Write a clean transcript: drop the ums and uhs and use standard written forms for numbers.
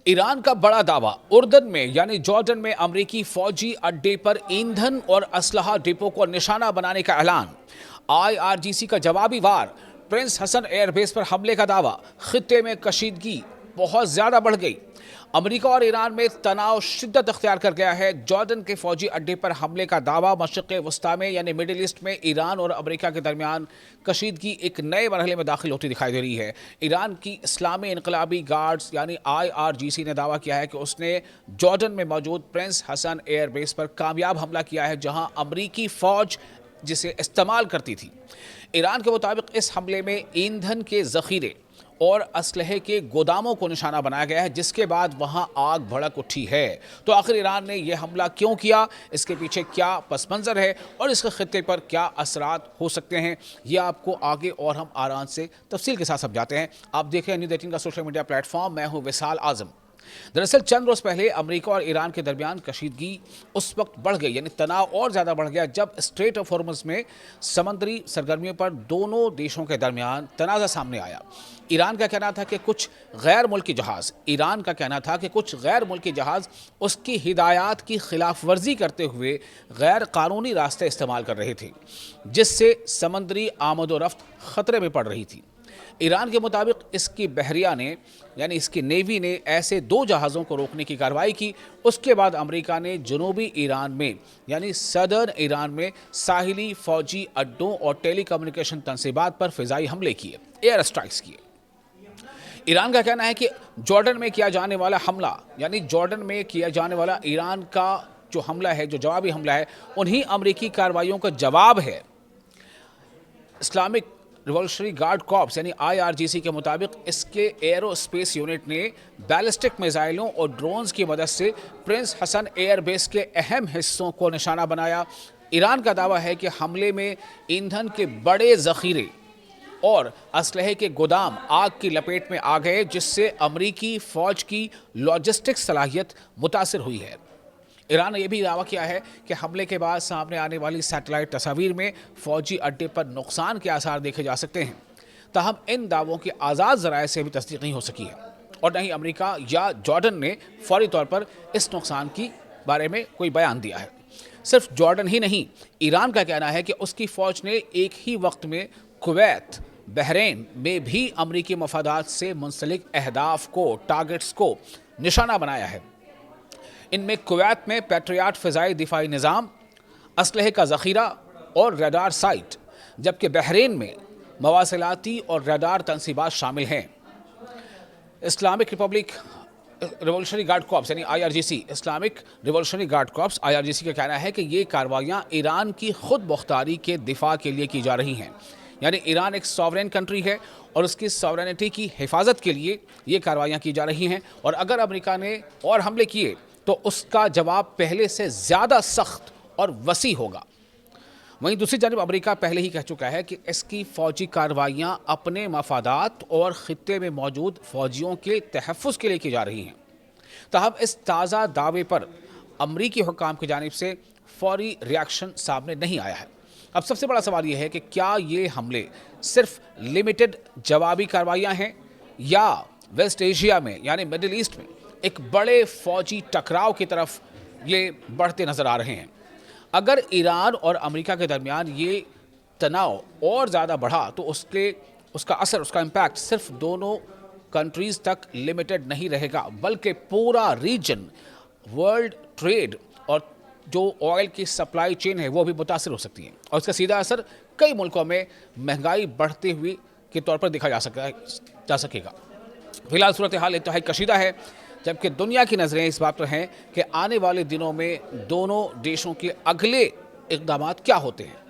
ایران کا بڑا دعویٰ، اردن میں یعنی جارڈن میں امریکی فوجی اڈے پر ایندھن اور اسلحہ ڈپو کو نشانہ بنانے کا اعلان۔ IRGC کا جوابی وار، پرنس حسن ایئر بیس پر حملے کا دعویٰ، خطے میں کشیدگی بہت زیادہ بڑھ گئی۔ امریکہ اور ایران میں تناؤ شدت اختیار کر گیا ہے۔ جارڈن کے فوجی اڈے پر حملے کا دعویٰ، مشرق وسطیٰ میں یعنی مڈل ایسٹ میں ایران اور امریکہ کے درمیان کشیدگی ایک نئے مرحلے میں داخل ہوتی دکھائی دے رہی ہے۔ ایران کی اسلامی انقلابی گارڈز یعنی IRGC نے دعویٰ کیا ہے کہ اس نے جارڈن میں موجود پرنس حسن ایئر بیس پر کامیاب حملہ کیا ہے، جہاں امریکی فوج جسے استعمال کرتی تھی۔ ایران کے مطابق اس حملے میں ایندھن کے ذخیرے اور اسلحے کے گوداموں کو نشانہ بنایا گیا ہے، جس کے بعد وہاں آگ بھڑک اٹھی ہے۔ تو آخر ایران نے یہ حملہ کیوں کیا، اس کے پیچھے کیا پس منظر ہے اور اس کے خطے پر کیا اثرات ہو سکتے ہیں، یہ آپ کو آگے اور ہم آرام سے تفصیل کے ساتھ سمجھاتے ہیں۔ آپ دیکھ رہے ہیں نیوز 18 کا سوشل میڈیا پلیٹ فارم، میں ہوں وصال اعظم۔ دراصل چند روز پہلے امریکہ اور ایران کے درمیان کشیدگی اس وقت بڑھ گئی، یعنی تناؤ اور زیادہ بڑھ گیا جب اسٹریٹ آف ہارمز میں سمندری سرگرمیوں پر دونوں دیشوں کے درمیان تنازع سامنے آیا۔ ایران کا کہنا تھا کہ کچھ غیر ملکی جہاز اس کی ہدایات کی خلاف ورزی کرتے ہوئے غیر قانونی راستے استعمال کر رہے تھے، جس سے سمندری آمد و رفت خطرے میں پڑ رہی تھی۔ ایران کے مطابق اس کی بحریہ نے یعنی اس کی نیوی نے ایسے 2 جہازوں کو روکنے کی کارروائی کی۔ اس کے بعد امریکہ نے جنوبی ایران میں یعنی سدرن ایران میں ساحلی فوجی اڈوں اور ٹیلی کمیونیکیشن تنصیبات پر فضائی حملے کیے، ایئر اسٹرائکس کیے۔ ایران کا کہنا ہے کہ جارڈن میں کیا جانے والا حملہ یعنی جارڈن میں کیا جانے والا ایران کا جو حملہ ہے، جو جوابی حملہ ہے، انہی امریکی کارروائیوں کا جواب ہے۔ اسلامک ریولوشنری گارڈ کارپس یعنی IRGC کے مطابق اس کے ایرو اسپیس یونٹ نے بیلسٹک میزائلوں اور ڈرونز کی مدد سے پرنس حسن ایئر بیس کے اہم حصوں کو نشانہ بنایا۔ ایران کا دعویٰ ہے کہ حملے میں ایندھن کے بڑے ذخیرے اور اسلحے کے گودام آگ کی لپیٹ میں آ گئے، جس سے امریکی فوج کی لاجسٹک صلاحیت متاثر ہوئی ہے۔ ایران نے یہ بھی دعویٰ کیا ہے کہ حملے کے بعد سامنے آنے والی سیٹلائٹ تصاویر میں فوجی اڈے پر نقصان کے آثار دیکھے جا سکتے ہیں۔ تاہم ان دعووں کی آزاد ذرائع سے بھی تصدیق نہیں ہو سکی ہے اور نہ ہی امریکہ یا جارڈن نے فوری طور پر اس نقصان کی بارے میں کوئی بیان دیا ہے۔ صرف جارڈن ہی نہیں، ایران کا کہنا ہے کہ اس کی فوج نے ایک ہی وقت میں کویت، بحرین میں بھی امریکی مفادات سے منسلک اہداف کو، ٹارگٹس کو نشانہ بنایا ہے۔ ان میں کویت میں پیٹریاٹ فضائی دفاعی نظام، اسلحے کا ذخیرہ اور ریڈار سائٹ، جبکہ بحرین میں مواصلاتی اور ریڈار تنصیبات شامل ہیں۔ اسلامک ریولوشنری گارڈ کارپس یعنی IRGC، Islamic Revolutionary Guard Corps IRGC کا کہنا ہے کہ یہ کارروائیاں ایران کی خود مختاری کے دفاع کے لیے کی جا رہی ہیں، یعنی ایران ایک ساورین کنٹری ہے اور اس کی ساورینٹی کی حفاظت کے لیے یہ کارروائیاں کی جا رہی ہیں، اور اگر امریکہ نے اور حملے کیے تو اس کا جواب پہلے سے زیادہ سخت اور وسیع ہوگا۔ وہیں دوسری جانب امریکہ پہلے ہی کہہ چکا ہے کہ اس کی فوجی کارروائیاں اپنے مفادات اور خطے میں موجود فوجیوں کے تحفظ کے لیے کی جا رہی ہیں۔ تاہم اس تازہ دعوے پر امریکی حکام کی جانب سے فوری ریاکشن سامنے نہیں آیا ہے۔ اب سب سے بڑا سوال یہ ہے کہ کیا یہ حملے صرف لمیٹڈ جوابی کارروائیاں ہیں یا ویسٹ ایشیا میں یعنی مڈل ایسٹ میں ایک بڑے فوجی ٹکراؤ کی طرف یہ بڑھتے نظر آ رہے ہیں۔ اگر ایران اور امریکہ کے درمیان یہ تناؤ اور زیادہ بڑھا تو اس کا اثر، اس کا امپیکٹ صرف دونوں کنٹریز تک لمیٹڈ نہیں رہے گا، بلکہ پورا ریجن، ورلڈ ٹریڈ اور جو آئل کی سپلائی چین ہے وہ بھی متاثر ہو سکتی ہے، اور اس کا سیدھا اثر کئی ملکوں میں مہنگائی بڑھتے ہوئے کے طور پر دیکھا جا سکے گا۔ فی الحال صورتحال انتہائی کشیدہ ہے، جبکہ دنیا کی نظریں اس بات پر ہیں کہ آنے والے دنوں میں دونوں دیشوں کے اگلے اقدامات کیا ہوتے ہیں۔